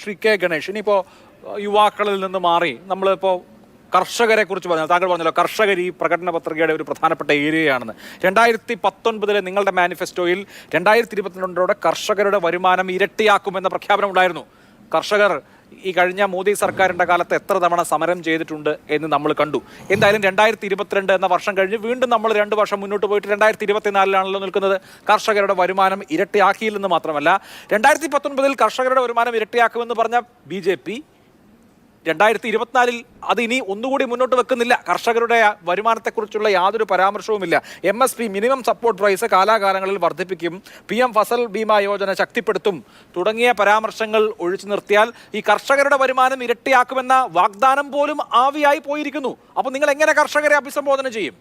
Shri K Ganesh, ഇനിയിപ്പോൾ യുവാക്കളിൽ നിന്ന് മാറി നമ്മളിപ്പോൾ കർഷകരെ കുറിച്ച് പറഞ്ഞു. താങ്കൾ പറഞ്ഞല്ലോ കർഷകർ ഈ പ്രകടന പത്രികയുടെ ഒരു പ്രധാനപ്പെട്ട ഏരിയയാണെന്ന്. 2019 നിങ്ങളുടെ മാനിഫെസ്റ്റോയിൽ 2022 കർഷകരുടെ വരുമാനം ഇരട്ടിയാക്കുമെന്ന പ്രഖ്യാപനം ഉണ്ടായിരുന്നു. കർഷകർ ഈ കഴിഞ്ഞ മോദി സർക്കാരിൻ്റെ കാലത്ത് എത്ര തവണ സമരം ചെയ്തിട്ടുണ്ട് എന്ന് നമ്മൾ കണ്ടു. എന്തായാലും 2022 എന്ന വർഷം കഴിഞ്ഞ് വീണ്ടും നമ്മൾ 2 വർഷം മുന്നോട്ട് പോയിട്ട് 2024 നിൽക്കുന്നത്. കർഷകരുടെ വരുമാനം ഇരട്ടിയാക്കിയില്ലെന്ന് മാത്രമല്ല, 2019 കർഷകരുടെ വരുമാനം ഇരട്ടിയാക്കുമെന്ന് പറഞ്ഞ BJP 2024 അത് ഇനി ഒന്നുകൂടി മുന്നോട്ട് വെക്കുന്നില്ല. കർഷകരുടെ വരുമാനത്തെക്കുറിച്ചുള്ള യാതൊരു പരാമർശവുമില്ല. MSP മിനിമം സപ്പോർട്ട് പ്രൈസ് കാലാകാലങ്ങളിൽ വർദ്ധിപ്പിക്കും, PM ഫസൽ ബീമ യോജന ശക്തിപ്പെടുത്തും തുടങ്ങിയ പരാമർശങ്ങൾ ഒഴിച്ചു നിർത്തിയാൽ ഈ കർഷകരുടെ വരുമാനം ഇരട്ടിയാക്കുമെന്ന വാഗ്ദാനം പോലും ആവിയായി പോയിരിക്കുന്നു. അപ്പോൾ നിങ്ങൾ എങ്ങനെ കർഷകരെ അഭിസംബോധന ചെയ്യും?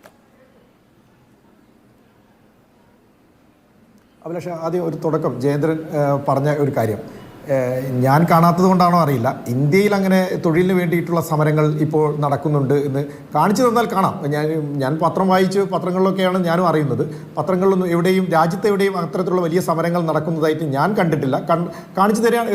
അഭിലാഷ്, ആദ്യം ഒരു തുടക്കം ജയേന്ദ്രൻ പറഞ്ഞ ഒരു കാര്യം ഞാൻ കാണാത്തത് കൊണ്ടാണോ അറിയില്ല. ഇന്ത്യയിൽ അങ്ങനെ തൊഴിലിന് വേണ്ടിയിട്ടുള്ള സമരങ്ങൾ ഇപ്പോൾ നടക്കുന്നുണ്ട് എന്ന് കാണിച്ചു തന്നാൽ കാണാം. ഞാൻ പത്രം വായിച്ച് പത്രങ്ങളിലൊക്കെയാണ് ഞാനും അറിയുന്നത്. പത്രങ്ങളിലൊന്നും എവിടെയും രാജ്യത്തെവിടെയും അത്തരത്തിലുള്ള വലിയ സമരങ്ങൾ നടക്കുന്നതായിട്ട് ഞാൻ കണ്ടിട്ടില്ല. കാണിച്ചു തരാൻ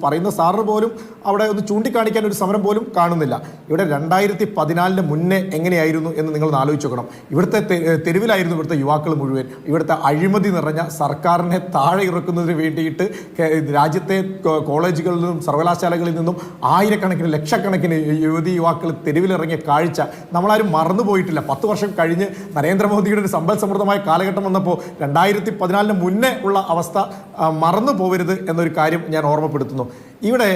പറയുന്ന സാറിന് പോലും അവിടെ ഒന്ന് ചൂണ്ടിക്കാണിക്കാൻ ഒരു സമരം പോലും കാണുന്നില്ല. ഇവിടെ 2014 മുന്നേ എങ്ങനെയായിരുന്നു എന്ന് നിങ്ങൾ ആലോചിച്ച് നോക്കണം. ഇവിടുത്തെ തെരുവിലായിരുന്നു ഇവിടുത്തെ യുവാക്കൾ മുഴുവൻ. ഇവിടുത്തെ അഴിമതി നിറഞ്ഞ സർക്കാരിനെ താഴെ ഇറക്കുന്നതിന് വേണ്ടിയിട്ട് രാജ്യത്തെ കോളേജുകളിൽ നിന്നും സർവകലാശാലകളിൽ നിന്നും ആയിരക്കണക്കിന് ലക്ഷക്കണക്കിന് യുവാക്കൾ തെരുവിലിറങ്ങിയ കാഴ്ച നമ്മളാരും മറന്നുപോയിട്ടില്ല. 10 വർഷം കഴിഞ്ഞ് നരേന്ദ്രമോദിയുടെ ഒരു സമ്പൽ സമൃദ്ധമായ കാലഘട്ടം വന്നപ്പോൾ 2014 മുന്നേ ഉള്ള അവസ്ഥ മറന്നു പോകരുത് എന്നൊരു കാര്യം ഞാൻ ഓർമ്മപ്പെടുത്തുന്നു. ഇവിടെ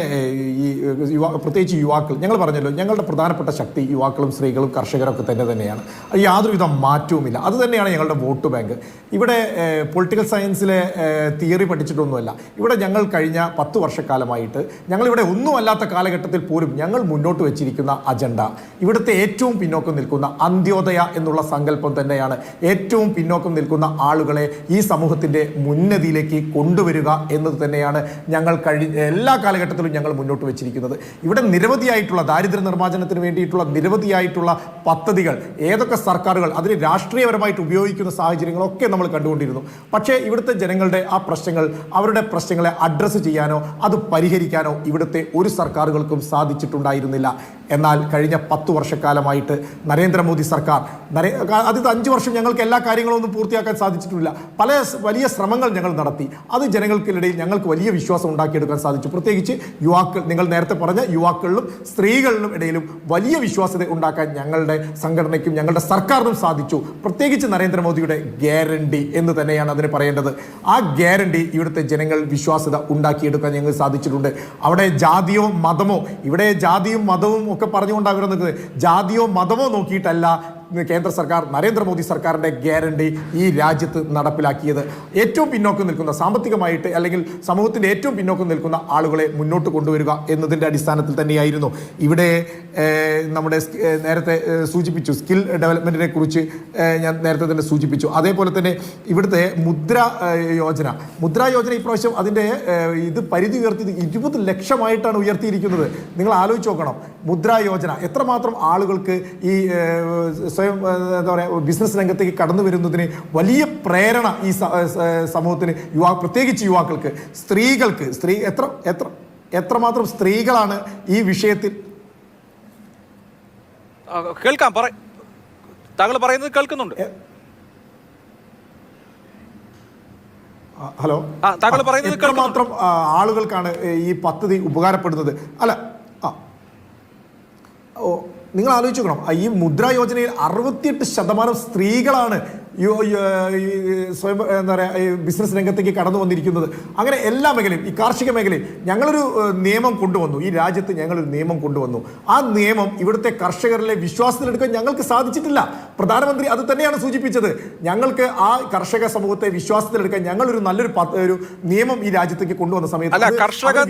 ഈ പ്രത്യേകിച്ച് യുവാക്കൾ, ഞങ്ങൾ പറഞ്ഞല്ലോ ഞങ്ങളുടെ പ്രധാനപ്പെട്ട ശക്തി യുവാക്കളും സ്ത്രീകളും കർഷകരൊക്കെ തന്നെയാണ്. യാതൊരുവിധ മാറ്റവുമില്ല. അത് തന്നെയാണ് ഞങ്ങളുടെ വോട്ട് ബാങ്ക്. ഇവിടെ പൊളിറ്റിക്കൽ സയൻസിലെ തിയറി പഠിച്ചിട്ടൊന്നുമല്ല. ഇവിടെ ഞങ്ങൾ കഴിഞ്ഞ 10 വർഷക്കാലമായിട്ട് ഞങ്ങളിവിടെ ഒന്നുമല്ലാത്ത കാലഘട്ടത്തിൽ പോലും ഞങ്ങൾ മുന്നോട്ട് വെച്ചിരിക്കുന്ന അജണ്ട ഇവിടുത്തെ ഏറ്റവും പിന്നോക്കം നിൽക്കുന്ന അന്ത്യോദയ എന്നുള്ള സങ്കല്പം തന്നെയാണ്. ഏറ്റവും പിന്നോക്കം നിൽക്കുന്ന ആളുകളെ ഈ സമൂഹത്തിൻ്റെ മുൻനിരയിലേക്ക് കൊണ്ടുവരിക എന്നത് തന്നെയാണ് ഞങ്ങൾ എല്ലാ കാലഘട്ടത്തിലും ഞങ്ങൾ മുന്നോട്ട് വെച്ചിരിക്കുന്നത്. ഇവിടെ നിരവധിയായിട്ടുള്ള ദാരിദ്ര്യ നിർമ്മാർജ്ജനത്തിന് വേണ്ടിയിട്ടുള്ള നിരവധിയായിട്ടുള്ള പദ്ധതികൾ ഏതൊക്കെ സർക്കാരുകൾ അതിന് രാഷ്ട്രീയപരമായിട്ട് ഉപയോഗിക്കുന്ന സാഹചര്യങ്ങളൊക്കെ നമ്മൾ കണ്ടുകൊണ്ടിരുന്നു. പക്ഷേ ഇവിടുത്തെ ജനങ്ങളുടെ ആ പ്രശ്നങ്ങൾ, അവരുടെ പ്രശ്നങ്ങളെ അഡ്രസ്സ് ചെയ്യാനോ അത് പരിഹരിക്കാനോ ഇവിടുത്തെ ഒരു സർക്കാരുകൾക്കും സാധിച്ചിട്ടുണ്ടായിരുന്നില്ല. എന്നാൽ കഴിഞ്ഞ 10 വർഷക്കാലമായിട്ട് നരേന്ദ്രമോദി സർക്കാർ അത് 5 വർഷം ഞങ്ങൾക്ക് എല്ലാ കാര്യങ്ങളും ഒന്നും പൂർത്തിയാക്കാൻ സാധിച്ചിട്ടില്ല. പല വലിയ ശ്രമങ്ങൾ ഞങ്ങൾ നടത്തി. അത് ജനങ്ങൾക്കിടയിൽ ഞങ്ങൾക്ക് വലിയ വിശ്വാസം ഉണ്ടാക്കിയെടുക്കാൻ സാധിച്ചു. പ്രത്യേകിച്ച് യുവാക്കൾ, നിങ്ങൾ നേരത്തെ പറഞ്ഞ യുവാക്കളിലും സ്ത്രീകളിലും ഇടയിലും വലിയ വിശ്വാസ്യത ഉണ്ടാക്കാൻ ഞങ്ങളുടെ സംഘടനയ്ക്കും ഞങ്ങളുടെ സർക്കാരിനും സാധിച്ചു. പ്രത്യേകിച്ച് നരേന്ദ്രമോദിയുടെ ഗ്യാരണ്ടി എന്ന് തന്നെയാണ് അതിന് പറയേണ്ടത്. ആ ഗ്യാരണ്ടി ഇവിടുത്തെ ജനങ്ങൾ വിശ്വാസ്യത ഉണ്ടാക്കിയെടുക്കാൻ ഞങ്ങൾക്ക് സാധിച്ചിട്ടുണ്ട്. അവിടെ ജാതിയോ മതമോ, ഇവിടെ ജാതിയും മതവും ഒക്കെ പറഞ്ഞുകൊണ്ടാണ് അവർ നിൽക്കുന്നത്. ജാതിയോ മതമോ നോക്കിയിട്ടല്ല കേന്ദ്ര സർക്കാർ, നരേന്ദ്രമോദി സർക്കാരിൻ്റെ ഗ്യാരണ്ടി ഈ രാജ്യത്ത് നടപ്പിലാക്കിയത്. ഏറ്റവും പിന്നോക്കം നിൽക്കുന്ന സാമ്പത്തികമായിട്ട് അല്ലെങ്കിൽ സമൂഹത്തിൻ്റെ ഏറ്റവും പിന്നോക്കം നിൽക്കുന്ന ആളുകളെ മുന്നോട്ട് കൊണ്ടുവരിക എന്നതിൻ്റെ അടിസ്ഥാനത്തിൽ തന്നെയായിരുന്നു. ഇവിടെ നമ്മുടെ നേരത്തെ സൂചിപ്പിച്ചു സ്കിൽ ഡെവലപ്മെൻറ്റിനെ കുറിച്ച് ഞാൻ നേരത്തെ തന്നെ സൂചിപ്പിച്ചു. അതേപോലെ തന്നെ ഇവിടുത്തെ മുദ്രാ യോജന ഇപ്രാവശ്യം അതിൻ്റെ ഇത് പരിധി ഉയർത്തി 20 ലക്ഷമായിട്ടാണ് ഉയർത്തിയിരിക്കുന്നത്. നിങ്ങൾ ആലോചിച്ച് നോക്കണം, മുദ്രാ യോജന എത്രമാത്രം ആളുകൾക്ക് ഈ സ്വയം എന്താ പറയുക ബിസിനസ് രംഗത്തേക്ക് കടന്നു വരുന്നതിന് വലിയ പ്രേരണ ഈ സമൂഹത്തിന്, പ്രത്യേകിച്ച് യുവാക്കൾക്ക്, സ്ത്രീകൾക്ക്. എത്രമാത്രം സ്ത്രീകളാണ് ഈ വിഷയത്തിൽ. കേൾക്കാം, താങ്കൾ പറയുന്നത് കേൾക്കുന്നുണ്ട്. ഹലോ, താങ്കൾ പറയുന്നത് എത്രമാത്രം ആളുകൾക്കാണ് ഈ പദ്ധതി ഉപകാരപ്പെടുന്നത്? അല്ല, നിങ്ങൾ ആലോചിച്ച് നോക്കണം, ഈ മുദ്രാ യോജനയിൽ 68% സ്ത്രീകളാണ് സ്വയം എന്താ പറയുക ബിസിനസ് രംഗത്തേക്ക് കടന്നു വന്നിരിക്കുന്നത്. അങ്ങനെ എല്ലാ മേഖലയും, ഈ കാർഷിക മേഖലയിൽ ഞങ്ങളൊരു നിയമം കൊണ്ടുവന്നു. ഈ രാജ്യത്ത് ഞങ്ങളൊരു നിയമം കൊണ്ടുവന്നു. ആ നിയമം ഇവിടുത്തെ കർഷകരിലെ വിശ്വാസത്തിലെടുക്കാൻ ഞങ്ങൾക്ക് സാധിച്ചിട്ടില്ല. പ്രധാനമന്ത്രി അത് തന്നെയാണ് സൂചിപ്പിച്ചത്. ഞങ്ങൾക്ക് ആ കർഷക സമൂഹത്തെ വിശ്വാസത്തിലെടുക്കാൻ ഞങ്ങളൊരു നല്ലൊരു ഒരു നിയമം ഈ രാജ്യത്തേക്ക് കൊണ്ടുവന്ന സമയത്ത്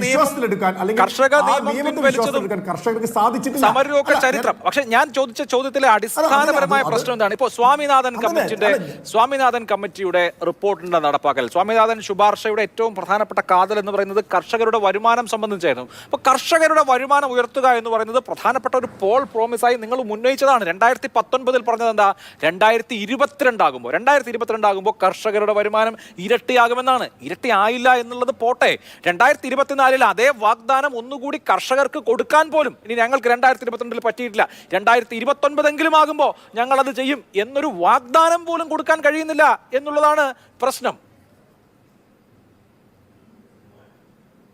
വിശ്വാസത്തിലെടുക്കാൻ അല്ലെങ്കിൽ വിശ്വാസത്തിലെടുക്കാൻ കർഷകർക്ക് സാധിച്ചിട്ടില്ല. പക്ഷേ ഞാൻ ചോദിച്ച ചോദ്യത്തിലെ അടിസ്ഥാനപരമായ പ്രശ്നം എന്താണ്? ഇപ്പോൾ സ്വാമിനാഥൻ കമ്മിറ്റിയുടെ അല്ലെ സ്വാമിനാഥൻ കമ്മിറ്റിയുടെ റിപ്പോർട്ടിന്റെ നടപ്പാക്കൽ, സ്വാമിനാഥൻ ശുപാർശയുടെ ഏറ്റവും പ്രധാനപ്പെട്ട കാതൽ എന്ന് പറയുന്നത് കർഷകരുടെ വരുമാനം സംബന്ധിച്ചായിരുന്നു. അപ്പോൾ കർഷകരുടെ വരുമാനം ഉയർത്തുക എന്ന് പറയുന്നത് പ്രധാനപ്പെട്ട ഒരു പോൾ പ്രോമിസായി നിങ്ങൾ ഉന്നയിച്ചതാണ്. 2019 പറഞ്ഞത് എന്താ? 2022 ആകുമ്പോൾ കർഷകരുടെ വരുമാനം ഇരട്ടിയാകുമെന്നാണ്. ഇരട്ടി ആയില്ല എന്നുള്ളത് പോട്ടെ, 2024 അതേ വാഗ്ദാനം ഒന്നുകൂടി കർഷകർക്ക് കൊടുക്കാൻ പോലും ഇനി ഞങ്ങൾക്ക് 2022 പറ്റിയിട്ടില്ല, 2029 ആകുമ്പോൾ ഞങ്ങൾ അത് ചെയ്യും എന്നൊരു വാഗ്ദാനം പോലും കൊടുക്കാൻ കഴിയുന്നില്ല എന്നുള്ളതാണ് പ്രശ്നം.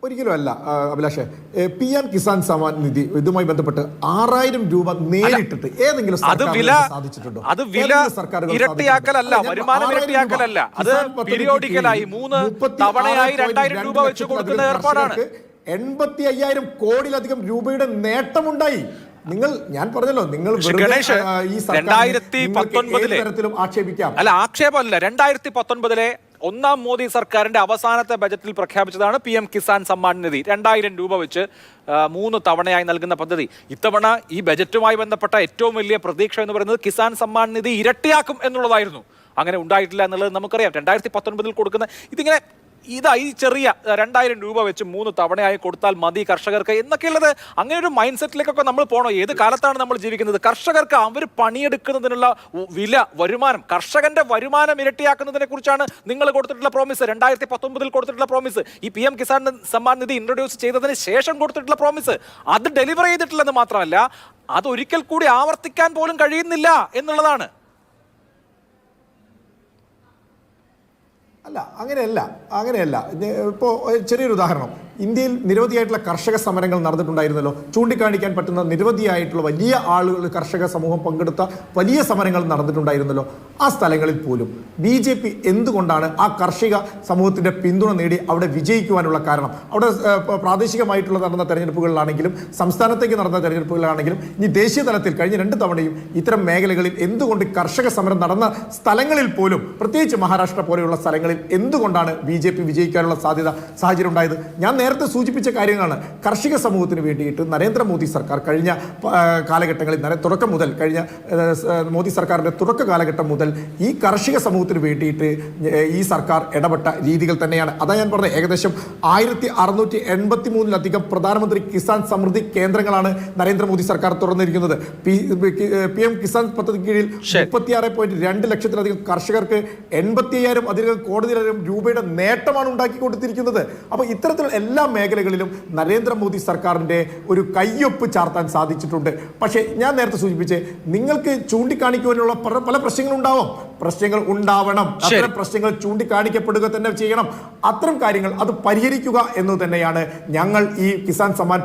ഒരിക്കലും അല്ല അഭിലാഷേ. PM കിസാൻ സമ്മാൻ നിധി ഇതുമായി ബന്ധപ്പെട്ട് 6000 രൂപ നേരിട്ടിട്ട് ഏതെങ്കിലും സാധിച്ചിട്ടുണ്ടോ? അത് വില ഇരട്ടിയാക്കലല്ല, വരുമാനം ഇരട്ടിയാക്കലല്ല, അത് പീരിയോഡിക്കലായി 3 തവണയായി 2000 രൂപ വെച്ച് കൊടുക്കുന്ന ഏർപ്പാടാണ്. 85,000 കോടിയിലധികം രൂപയുടെ നേട്ടമുണ്ടായി. ഞാൻ പറഞ്ഞല്ലോ, നിങ്ങൾ ഈ 2019 ആക്ഷേപിക്കാം. അല്ല, ആക്ഷേപമല്ല. 2019 ഒന്നാം മോദി സർക്കാരിന്റെ അവസാനത്തെ ബജറ്റിൽ പ്രഖ്യാപിച്ചതാണ് PM കിസാൻ സമ്മാൻ നിധി. 2000 രൂപ വെച്ച് 3 തവണയായി നൽകുന്ന പദ്ധതി. ഇത്തവണ ഈ ബജറ്റുമായി ബന്ധപ്പെട്ട ഏറ്റവും വലിയ പ്രതീക്ഷ എന്ന് പറയുന്നത് കിസാൻ സമ്മാൻ നിധി ഇരട്ടിയാക്കും എന്നുള്ളതായിരുന്നു. അങ്ങനെ ഉണ്ടായിട്ടില്ല എന്നുള്ളത് നമുക്കറിയാം. 2019 കൊടുക്കുന്ന ഇതിങ്ങനെ ഈ ചെറിയ 2000 രൂപ വെച്ച് 3 തവണയായി കൊടുത്താൽ മതി കർഷകർക്ക് എന്നൊക്കെയുള്ളത്, അങ്ങനെ ഒരു മൈൻഡ് സെറ്റിലേക്കൊക്കെ നമ്മൾ പോകണോ? ഏത് കാലത്താണ് നമ്മൾ ജീവിക്കുന്നത്? കർഷകർക്ക് അവർ പണിയെടുക്കുന്നതിനുള്ള വരുമാനം, കർഷകന്റെ വരുമാനം ഇരട്ടിയാക്കുന്നതിനെ കുറിച്ചാണ് നിങ്ങൾ കൊടുത്തിട്ടുള്ള പ്രോമിസ്. 2019 കൊടുത്തിട്ടുള്ള പ്രോമിസ്, ഈ PM കിസാൻ സമ്മാൻ നിധി ഇൻട്രൊഡ്യൂസ് ചെയ്തതിന് ശേഷം കൊടുത്തിട്ടുള്ള പ്രോമിസ്, അത് ഡെലിവർ ചെയ്തിട്ടില്ലെന്ന് മാത്രമല്ല അത് ഒരിക്കൽ കൂടി ആവർത്തിക്കാൻ പോലും കഴിയുന്നില്ല എന്നുള്ളതാണ്. അല്ല, അങ്ങനെയല്ല. ഇപ്പോൾ ചെറിയൊരു ഉദാഹരണം, ഇന്ത്യയിൽ നിരവധിയായിട്ടുള്ള കർഷക സമരങ്ങൾ നടന്നിട്ടുണ്ടായിരുന്നല്ലോ. ചൂണ്ടിക്കാണിക്കാൻ പറ്റുന്ന നിരവധിയായിട്ടുള്ള വലിയ ആളുകൾ, കർഷക സമൂഹം പങ്കെടുത്ത വലിയ സമരങ്ങൾ നടന്നിട്ടുണ്ടായിരുന്നല്ലോ. ആ സ്ഥലങ്ങളിൽ പോലും BJP എന്തുകൊണ്ടാണ് ആ കർഷക സമൂഹത്തിന്റെ പിന്തുണ നേടി അവിടെ വിജയിക്കുവാനുള്ള കാരണം? അവിടെ പ്രാദേശികമായിട്ടുള്ള നടന്ന തെരഞ്ഞെടുപ്പുകളിലാണെങ്കിലും സംസ്ഥാനത്തേക്ക് നടന്ന തെരഞ്ഞെടുപ്പുകളിലാണെങ്കിലും ഇനി ദേശീയ തലത്തിൽ കഴിഞ്ഞ 2 തവണയും ഇത്തരം മേഖലകളിൽ എന്തുകൊണ്ട് കർഷക സമരം നടന്ന സ്ഥലങ്ങളിൽ പോലും, പ്രത്യേകിച്ച് മഹാരാഷ്ട്ര പോലെയുള്ള സ്ഥലങ്ങളിൽ എന്തുകൊണ്ടാണ് BJP വിജയിക്കാനുള്ള സാഹചര്യം ഉണ്ടായത്? ഞാൻ നേരത്തെ സൂചിപ്പിച്ച കാര്യങ്ങളാണ്. കർഷക സമൂഹത്തിന് വേണ്ടിയിട്ട് നരേന്ദ്രമോദി സർക്കാർ കഴിഞ്ഞ കാലഘട്ടങ്ങളിൽ തുടക്കം മുതൽ, കഴിഞ്ഞ മോദി സർക്കാരിന്റെ തുടക്ക കാലഘട്ടം മുതൽ ഈ കർഷക സമൂഹത്തിന് വേണ്ടിയിട്ട് ഈ സർക്കാർ ഇടപെട്ട രീതികൾ തന്നെയാണ്. അതാ ഞാൻ പറഞ്ഞത്, ഏകദേശം 1683 പ്രധാനമന്ത്രി കിസാൻ സമൃദ്ധി കേന്ദ്രങ്ങളാണ് നരേന്ദ്രമോദി സർക്കാർ തുറന്നിരിക്കുന്നത്. PM കിസാൻ പദ്ധതി കീഴിൽ 36.2 ലക്ഷത്തിലധികം കർഷകർക്ക് 85,000 കോടിയിലധികം രൂപയുടെ നേട്ടമാണ് ഉണ്ടാക്കി കൊടുത്തിരിക്കുന്നത്. അപ്പോൾ ഇത്തരത്തിലുള്ള എല്ലാ മേഖലകളിലും നരേന്ദ്രമോദി സർക്കാരിന്റെ ഒരു കയ്യൊപ്പ് ചാർത്താൻ സാധിച്ചിട്ടുണ്ട്. പക്ഷേ ഞാൻ നേരത്തെ സൂചിപ്പിച്ച്, നിങ്ങൾക്ക് ചൂണ്ടിക്കാണിക്കുവാനുള്ള പല പ്രശ്നങ്ങൾ ഉണ്ടാവണം. അത്തരം പ്രശ്നങ്ങൾ ചൂണ്ടിക്കാണിക്കപ്പെടുക തന്നെ ചെയ്യണം. അത്തരം കാര്യങ്ങൾ അത് പരിഹരിക്കുക എന്ന് തന്നെയാണ് ഞങ്ങൾ ഈ കിസാൻ സമ്മാൻ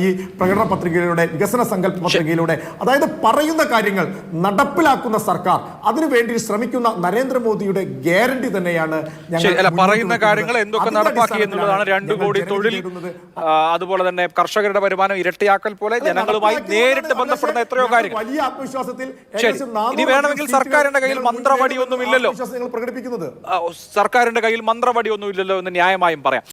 ഈ പ്രകടന പത്രികയിലൂടെ, വികസന സങ്കല്പ പത്രികയിലൂടെ, അതായത് പറയുന്ന കാര്യങ്ങൾ നടപ്പിലാക്കുന്ന സർക്കാർ, അതിനുവേണ്ടി ശ്രമിക്കുന്ന നരേന്ദ്രമോദിയുടെ ഗ്യാരണ്ടി തന്നെയാണ് പറയുന്ന കാര്യങ്ങൾ എന്തൊക്കെ നടപ്പാക്കി എന്നുള്ളതാണ്. 2 കോടി തൊഴിൽ, അതുപോലെ തന്നെ കർഷകരുടെ വരുമാനം ഇരട്ടിയാക്കൽ പോലെ ജനങ്ങളുമായി നേരിട്ട് ബന്ധപ്പെടുന്ന എത്രയോ കാര്യങ്ങൾ. വലിയ ആത്മവിശ്വാസത്തിൽ ഇനി വേണമെങ്കിൽ സർക്കാരിന്റെ കയ്യിൽ മന്ത്രവടിയൊന്നും ഇല്ലല്ലോ, പ്രകടിപ്പിക്കുന്നത് സർക്കാരിന്റെ കയ്യിൽ മന്ത്രവടിയൊന്നും ഇല്ലല്ലോ എന്ന് ന്യായമായും പറയാം.